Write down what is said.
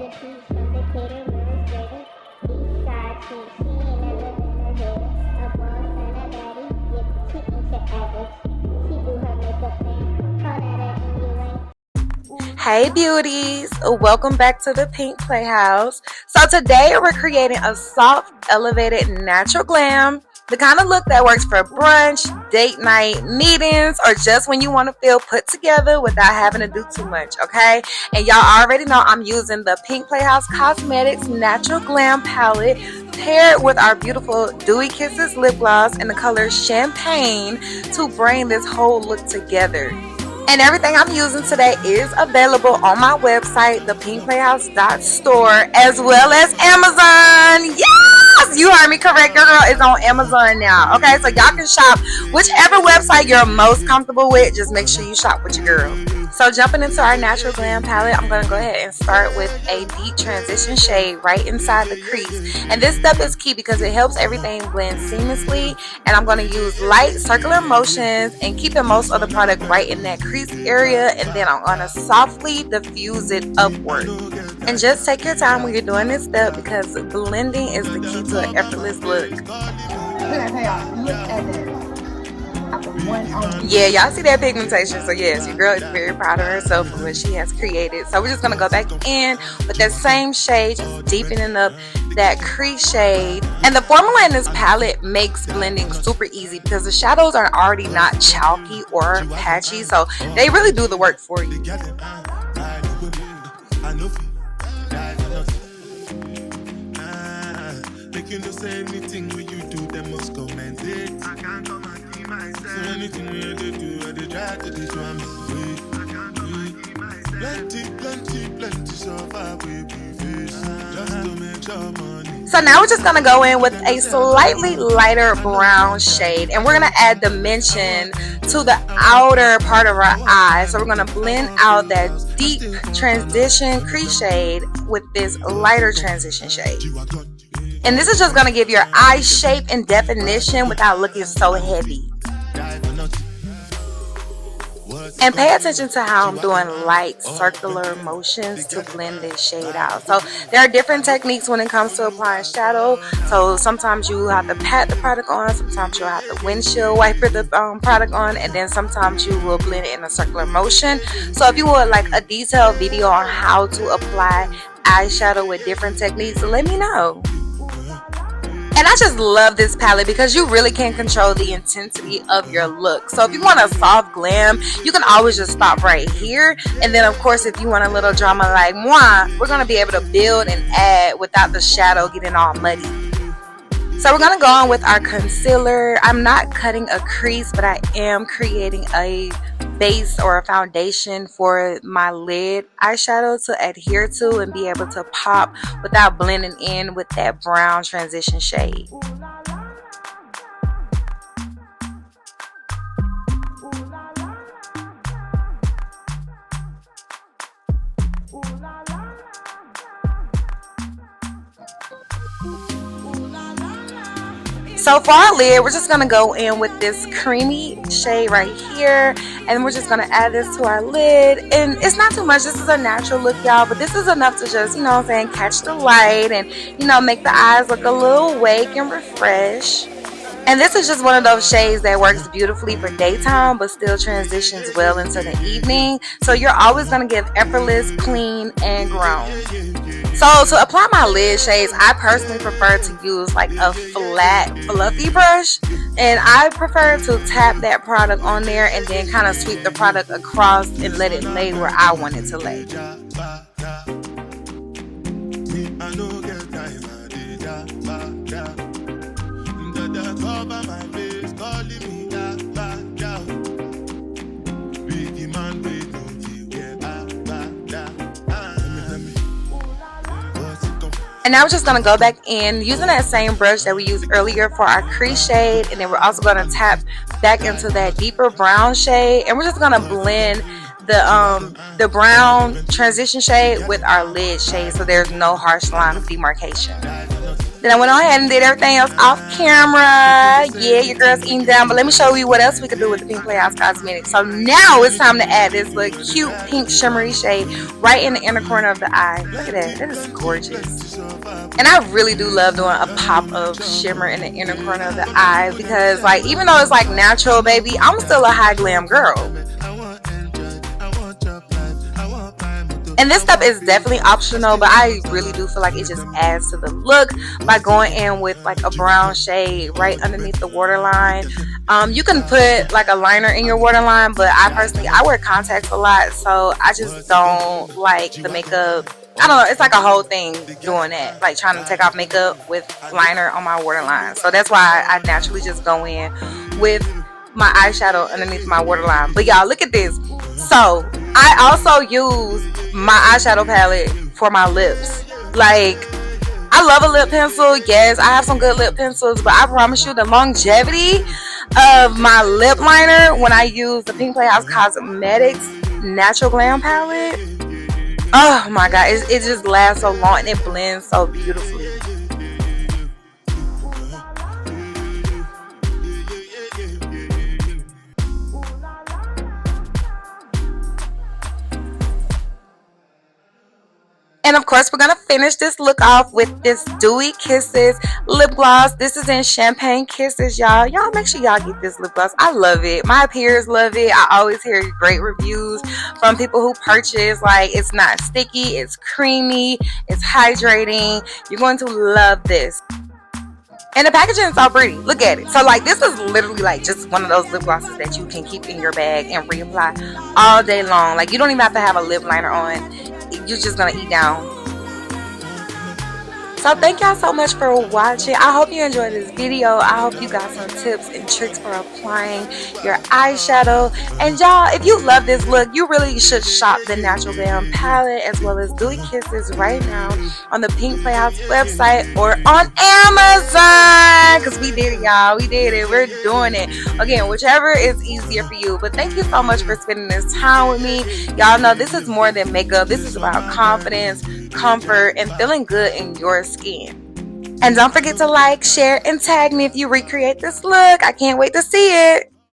Hey beauties, welcome back to the Pink Playhouse. So today we're creating a soft, elevated, natural glam, the kind of look that works for brunch, date night, meetings, or just when you want to feel put together without having to do too much, okay? And y'all already know I'm using the Playhouse Cosmetics Natural Glam Palette paired with our beautiful Dewy Kisses lip gloss in the color Champagne to bring this whole look together. And everything I'm using today is available on my website, thepinkplayhouse.store, as well as Amazon. Yes! You heard me correct. Your girl is on Amazon now. Okay, so y'all can shop whichever website you're most comfortable with. Just make sure you shop with your girl. So jumping into our natural glam palette, I'm going to go ahead and start with a deep transition shade right inside the crease. And this step is key because it helps everything blend seamlessly. And I'm going to use light circular motions and keeping most of the product right in that crease area. And then I'm going to softly diffuse it upward. And just take your time when you're doing this step because blending is the key to an effortless look. Look at that. Yeah, y'all see that pigmentation. So yes, your girl is very proud of herself for what she has created. So we're just going to go back in with that same shade, just deepening up that crease shade. And the formula in this palette makes blending super easy because the shadows are already not chalky or patchy. So they really do the work for you. You know, say anything when you do, they must comment it. I can't come and see myself. So anything when you do, they try to destroy me. I can't come and see myself. Plenty, so far we face. Just to make sure money. So now we're just going to go in with a slightly lighter brown shade. And we're going to add dimension to the outer part of our eye. So we're going to blend out that deep transition crease shade with this lighter transition shade. And this is just going to give your eye shape and definition without looking so heavy. And pay attention to how I'm doing light circular motions to blend this shade out. So there are different techniques when it comes to applying shadow. So sometimes you have to pat the product on, sometimes you'll have to windshield wiper the product on, and then sometimes you will blend it in a circular motion. So if you would like a detailed video on how to apply eyeshadow with different techniques, let me know. And I just love this palette because you really can control the intensity of your look. So if you want a soft glam, you can always just stop right here. And then of course, if you want a little drama like moi, we're going to be able to build and add without the shadow getting all muddy. So we're going to go on with our concealer. I'm not cutting a crease, but I am creating a base or a foundation for my lid eyeshadow to adhere to and be able to pop without blending in with that brown transition shade. So for our lid, we're just going to go in with this creamy shade right here. And we're just going to add this to our lid. And it's not too much. This is a natural look, y'all. But this is enough to just, you know what I'm saying, catch the light and, you know, make the eyes look a little awake and refresh. And this is just one of those shades that works beautifully for daytime but still transitions well into the evening. So you're always going to give effortless, clean, and grown. So to apply my lid shades, I personally prefer to use like a flat, fluffy brush. And I prefer to tap that product on there and then kind of sweep the product across and let it lay where I want it to lay. And now we're just going to go back in using that same brush that we used earlier for our crease shade. And then we're also going to tap back into that deeper brown shade. And we're just going to blend the brown transition shade with our lid shade so there's no harsh line of demarcation. Then I went on ahead and did everything else off camera. Yeah, your girl's eating down. But let me show you what else we could do with the pink Playhouse Cosmetics. So now it's time to add this little cute pink shimmery shade right in the inner corner of the eye. Look at that. That is gorgeous. And I really do love doing a pop of shimmer in the inner corner of the eye because, like, even though it's like natural, baby, I'm still a high glam girl. And this stuff is definitely optional, but I really do feel like it just adds to the look by going in with like a brown shade right underneath the waterline. You can put like a liner in your waterline, but I wear contacts a lot, so I just don't like the makeup. I don't know, it's like a whole thing doing that, like trying to take off makeup with liner on my waterline. So that's why I naturally just go in with my eyeshadow underneath my waterline. But y'all, look at this. So I also use my eyeshadow palette for my lips. Like, I love a lip pencil. Yes, I have some good lip pencils, but I promise you the longevity of my lip liner when I use the pink Playhouse Cosmetics Natural Glam palette, oh my god, it just lasts so long and it blends so beautifully. And of course, we're going to finish this look off with this Dewy Kisses lip gloss. This is in Champagne Kisses, y'all. Y'all make sure y'all get this lip gloss. I love it. My peers love it. I always hear great reviews from people who purchase. Like, it's not sticky, it's creamy, it's hydrating. You're going to love this. And the packaging is so pretty. Look at it. So, like, this is literally like just one of those lip glosses that you can keep in your bag and reapply all day long. Like, you don't even have to have a lip liner on. You're just gonna eat down. So thank y'all so much for watching. I hope you enjoyed this video. I hope you got some tips and tricks for applying your eyeshadow. And y'all, if you love this look, you really should shop the Natural Glam palette as well as Dewy Kisses right now on the Pink Playhouse website or on Amazon. Because we did it, y'all. We did it. We're doing it. Again, whichever is easier for you. But thank you so much for spending this time with me. Y'all know this is more than makeup. This is about confidence, comfort, and feeling good in your skin. And don't forget to like, share, and tag me if you recreate this look. I can't wait to see it.